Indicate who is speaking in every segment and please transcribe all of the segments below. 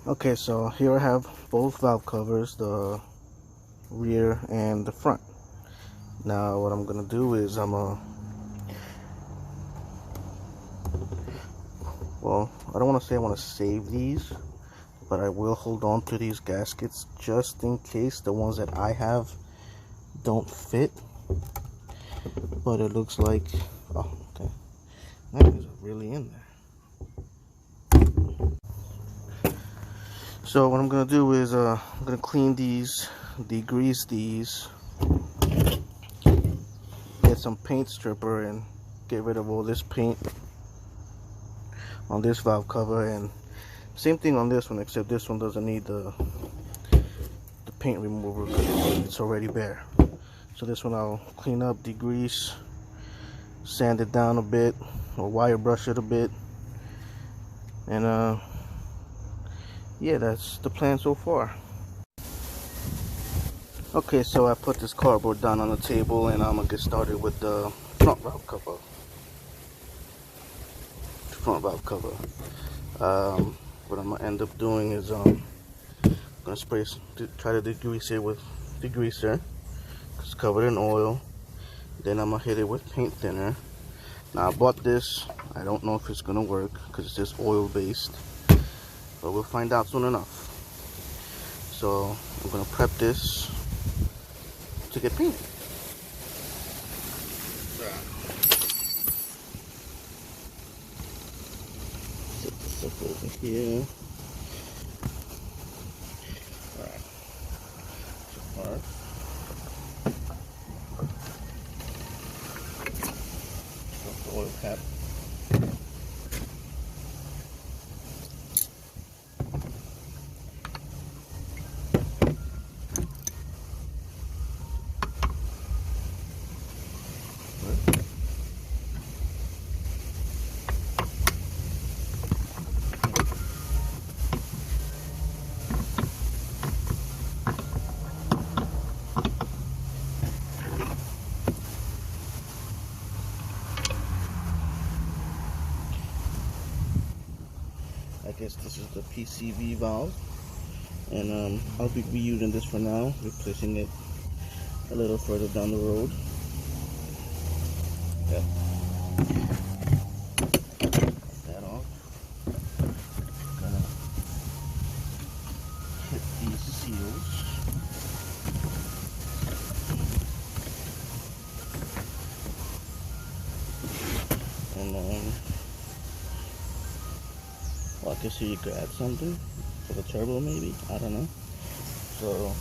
Speaker 1: Okay, so here I have both valve covers, the rear and the front. Now what I'm gonna do is well, I don't want to say I want to save these, but I will hold on to these gaskets just in case the ones that I have don't fit. But it looks like, oh, okay, that is really in there. So what I'm gonna do is I'm gonna clean these, degrease these, get some paint stripper and get rid of all this paint on this valve cover, and same thing on this one, except this one doesn't need the paint remover because it's already bare. So this one I'll clean up, degrease, sand it down a bit, or wire brush it a bit, and yeah, that's the plan so far. Okay, so I put this cardboard down on the table, and I'm gonna get started with the front valve cover. What I'm gonna end up doing is gonna try to degrease it with degreaser. It's covered in oil. Then I'm gonna hit it with paint thinner. Now I bought this. I don't know if it's gonna work because it's just oil based, but we'll find out soon enough. So I'm gonna prep this to get painted. Set this up over here. Alright. So far. The oil cap. I guess this is the PCV valve, and I'll be reusing this for now, replacing it a little further down the road. Yeah. Cut that off. Gonna hit these seals. And well, I guess here you could add something for the turbo, maybe. I don't know. So,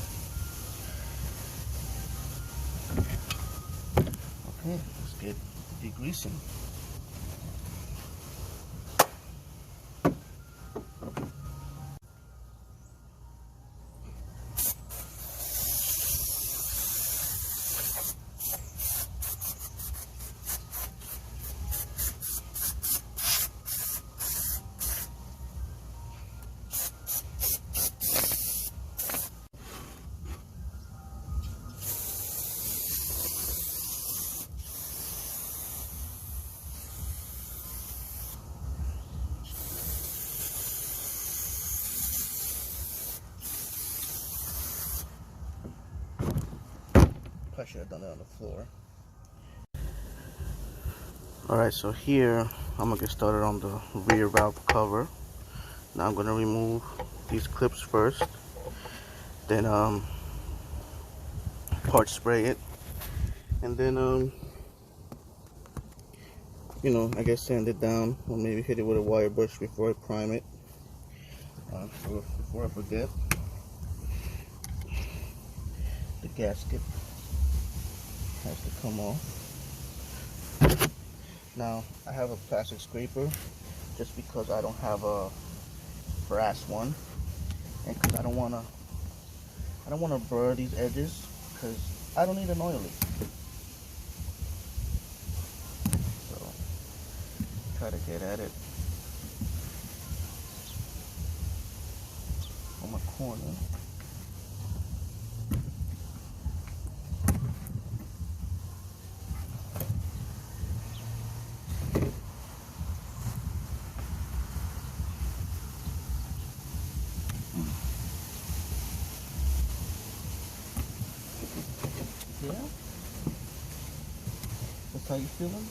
Speaker 1: okay, let's get degreasing. I should have done it on the floor. Alright, so here I'm gonna get started on the rear valve cover. Now I'm gonna remove these clips first, then part spray it, and then you know, I guess sand it down, or maybe hit it with a wire brush before I prime it. So before I forget, the gasket has to come off. Now I have a plastic scraper just because I don't have a brass one, and because I don't want to burr these edges, because I don't need an oil leak. So try to get at it on my corner. How you feeling?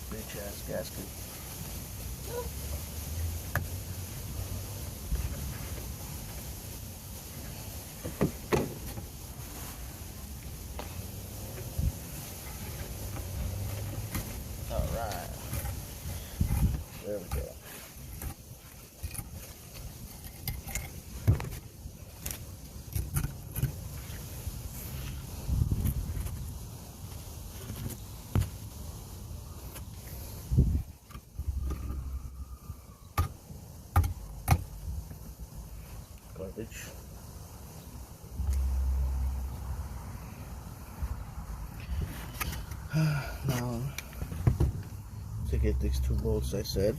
Speaker 1: Bitch ass gasket. Alright. There we go. Garbage. Now, to get these 2 bolts, I said.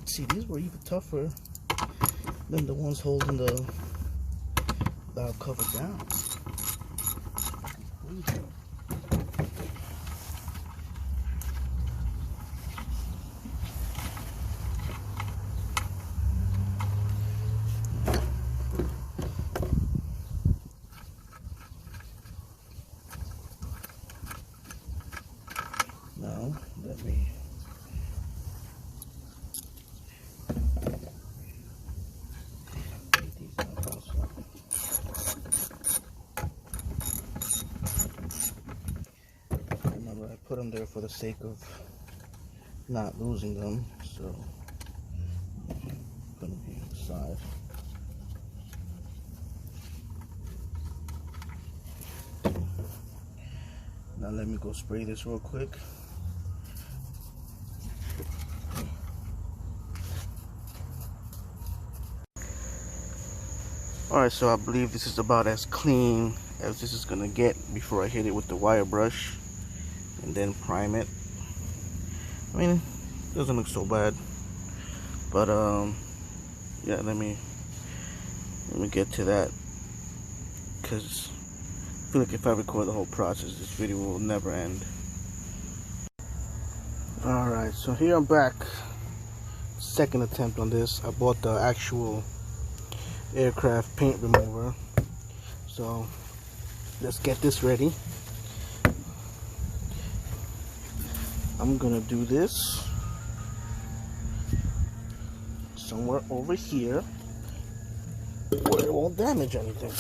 Speaker 1: See, these were even tougher than the ones holding the valve cover down. Now, let me take these out also. Remember, I put them there for the sake of not losing them, so put them here on the side. Now let me go spray this real quick. Alright, so I believe this is about as clean as this is gonna get before I hit it with the wire brush and then prime it. I mean, it doesn't look so bad, but yeah, let me get to that, because I feel like if I record the whole process, this video will never end. Alright, so here I'm back. Second attempt on this. I bought the actual aircraft paint remover, so let's get this ready. I'm gonna do this somewhere over here where it won't damage anything.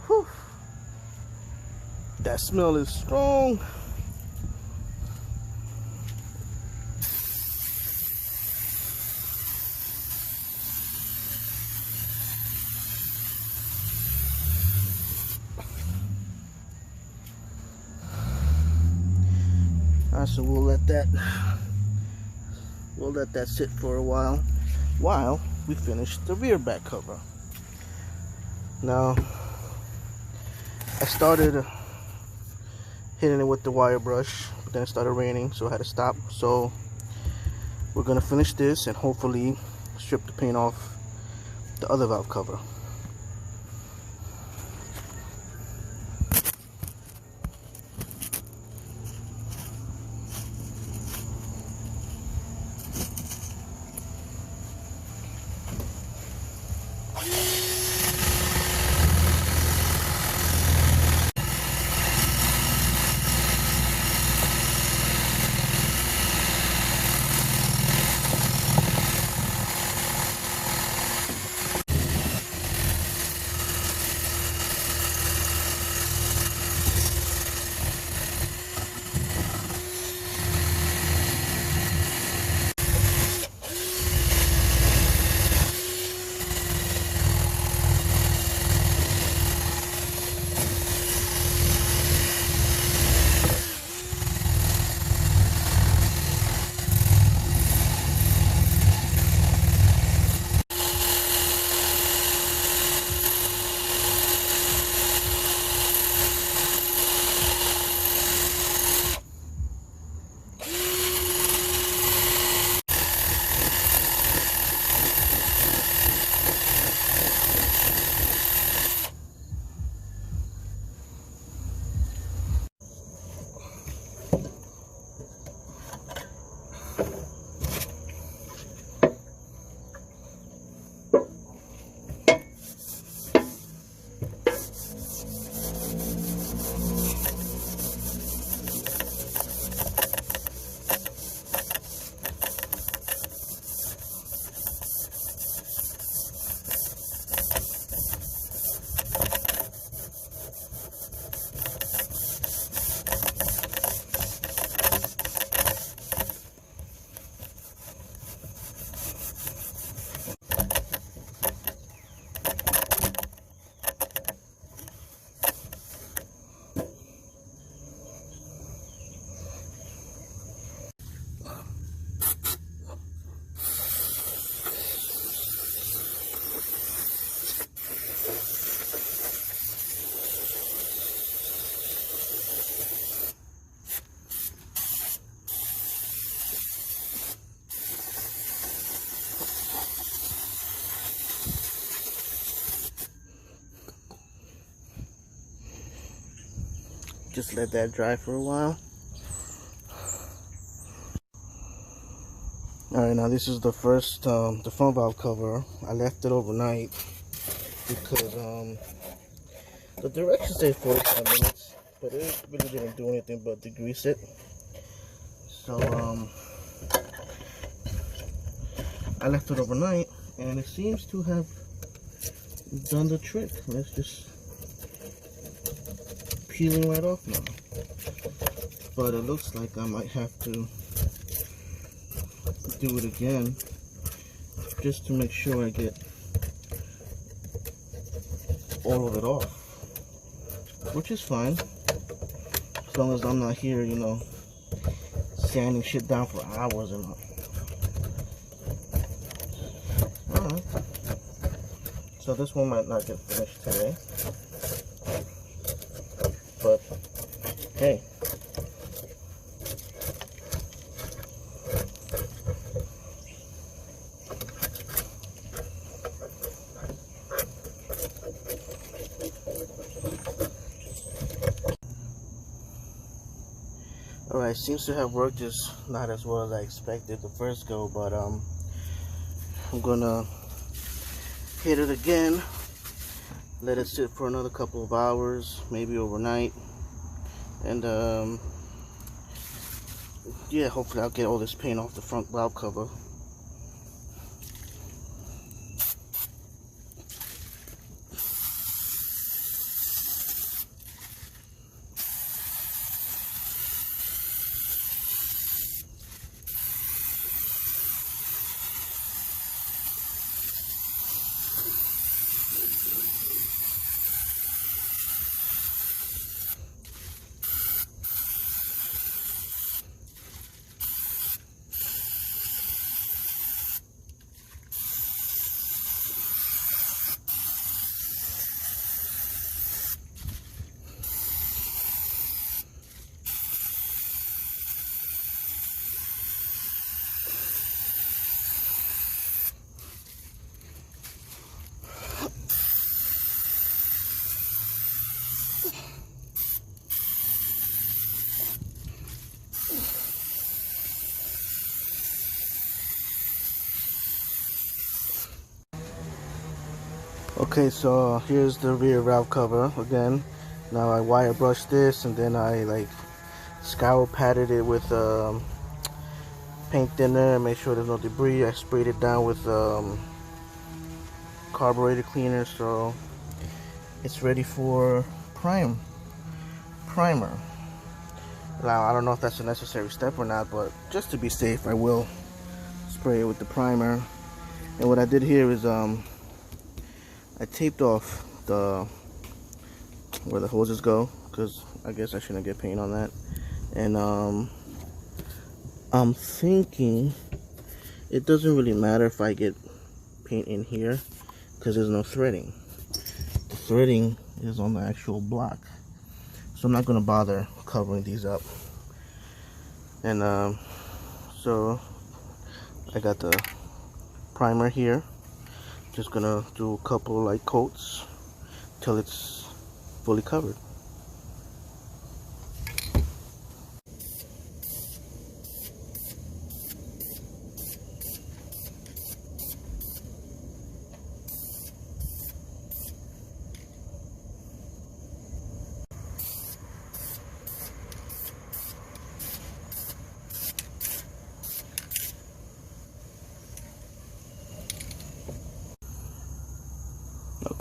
Speaker 1: Whew. That smell is strong. Alright, so we'll let that sit for a while we finish the rear back cover. Now, I started hitting it with the wire brush, but then it started raining, so I had to stop. So we're gonna finish this and hopefully strip the paint off the other valve cover. just let that dry for a while. Alright, now this is the first, the front valve cover. I left it overnight because the directions say 45 minutes, but it really didn't do anything but degrease it. So I left it overnight, and it seems to have done the trick. It's just peeling right off now. But it looks like I might have to do it again just to make sure I get all of it off, which is fine as long as I'm not here, you know, sanding shit down for hours and all. Alright, so this one might not get finished today, but hey. Alright, seems to have worked, just not as well as I expected the first go, but I'm gonna hit it again, let it sit for another couple of hours, maybe overnight, and yeah, hopefully I'll get all this paint off the front valve cover. Okay, so here's the rear valve cover again. Now I wire brushed this, and then I like scour patted it with paint thinner and make sure there's no debris. I sprayed it down with carburetor cleaner, so it's ready for primer. Now I don't know if that's a necessary step or not, but just to be safe I will spray it with the primer. And what I did here is I taped off the where the hoses go, because I guess I shouldn't get paint on that. And I'm thinking it doesn't really matter if I get paint in here because there's no threading. The threading is on the actual block, so I'm not going to bother covering these up. And so I got the primer here. Just gonna do a couple light coats till it's fully covered.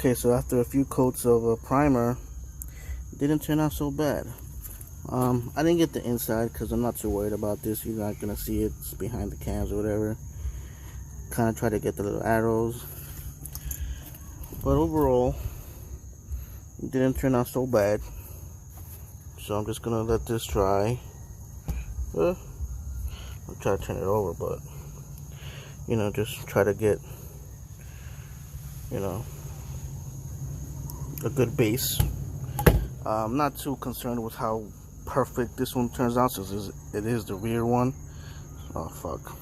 Speaker 1: Okay, so after a few coats of a primer, it didn't turn out so bad. I didn't get the inside because I'm not too worried about this. You're not gonna see it, it's behind the cams or whatever. Kind of try to get the little arrows, but overall it didn't turn out so bad. So I'm just gonna let this dry. I'll try to turn it over, but you know, just try to get, you know, a good base. I'm not too concerned with how perfect this one turns out, since it is the rear one. Oh fuck,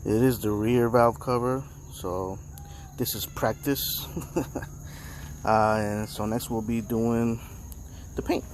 Speaker 1: it is the rear valve cover, so this is practice. And so next we'll be doing the paint.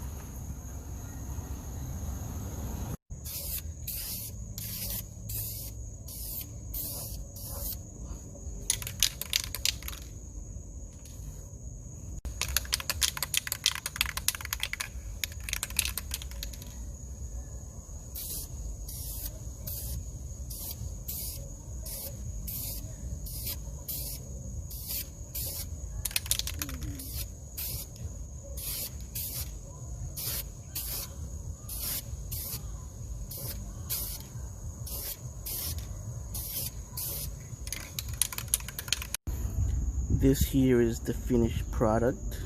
Speaker 1: This here is the finished product.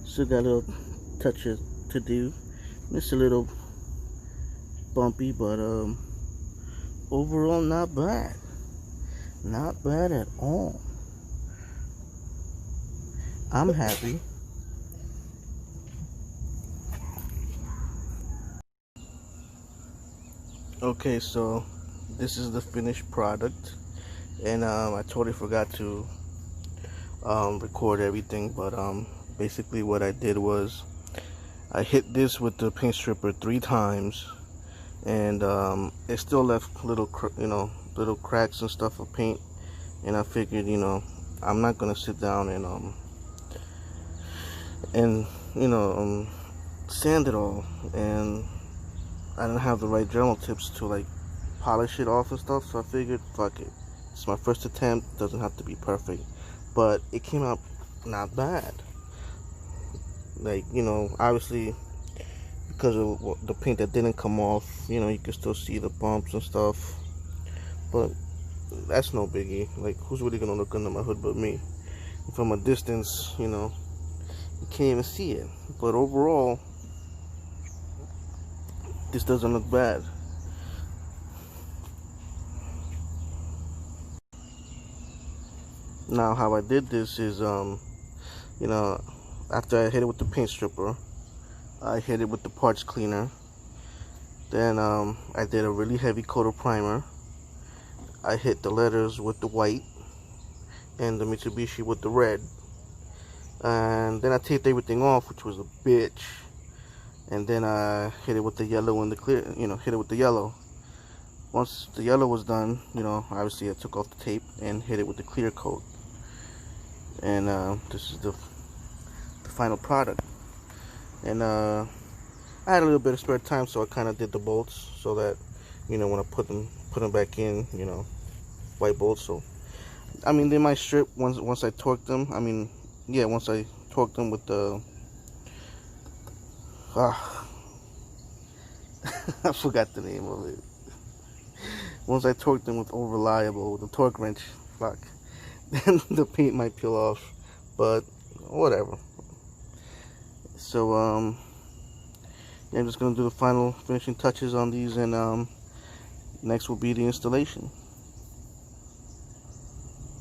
Speaker 1: Still got a little touches to do. It's a little bumpy, but overall not bad. Not bad at all. I'm happy. Okay, so this is the finished product, and I totally forgot to record everything, but basically what I did was I hit this with the paint stripper 3 times, and it still left little little cracks and stuff of paint, and I figured, I'm not gonna sit down and sand it all, and I didn't have the right Dremel tips to like polish it off and stuff, so I figured, fuck it, it's my first attempt, doesn't have to be perfect, but it came out not bad. Like, obviously because of the paint that didn't come off, you can still see the bumps and stuff, but that's no biggie. Like, who's really gonna look under my hood but me? From a distance, you can't even see it. But overall, this doesn't look bad. Now, how I did this is, after I hit it with the paint stripper, I hit it with the parts cleaner. Then I did a really heavy coat of primer. I hit the letters with the white and the Mitsubishi with the red. And then I taped everything off, which was a bitch. And then I hit it with the yellow and the clear, hit it with the yellow. Once the yellow was done, obviously I took off the tape and hit it with the clear coat. And this is the final product. And I had a little bit of spare time, so I kind of did the bolts so that, when I put them back in, white bolts. So, I mean, they might strip once I torque them. I mean, yeah, once I torque them with the, I forgot the name of it. Once I torque them with Over-Reliable, with the torque wrench, fuck, then the paint might peel off, but whatever. So, yeah, I'm just gonna do the final finishing touches on these, and next will be the installation.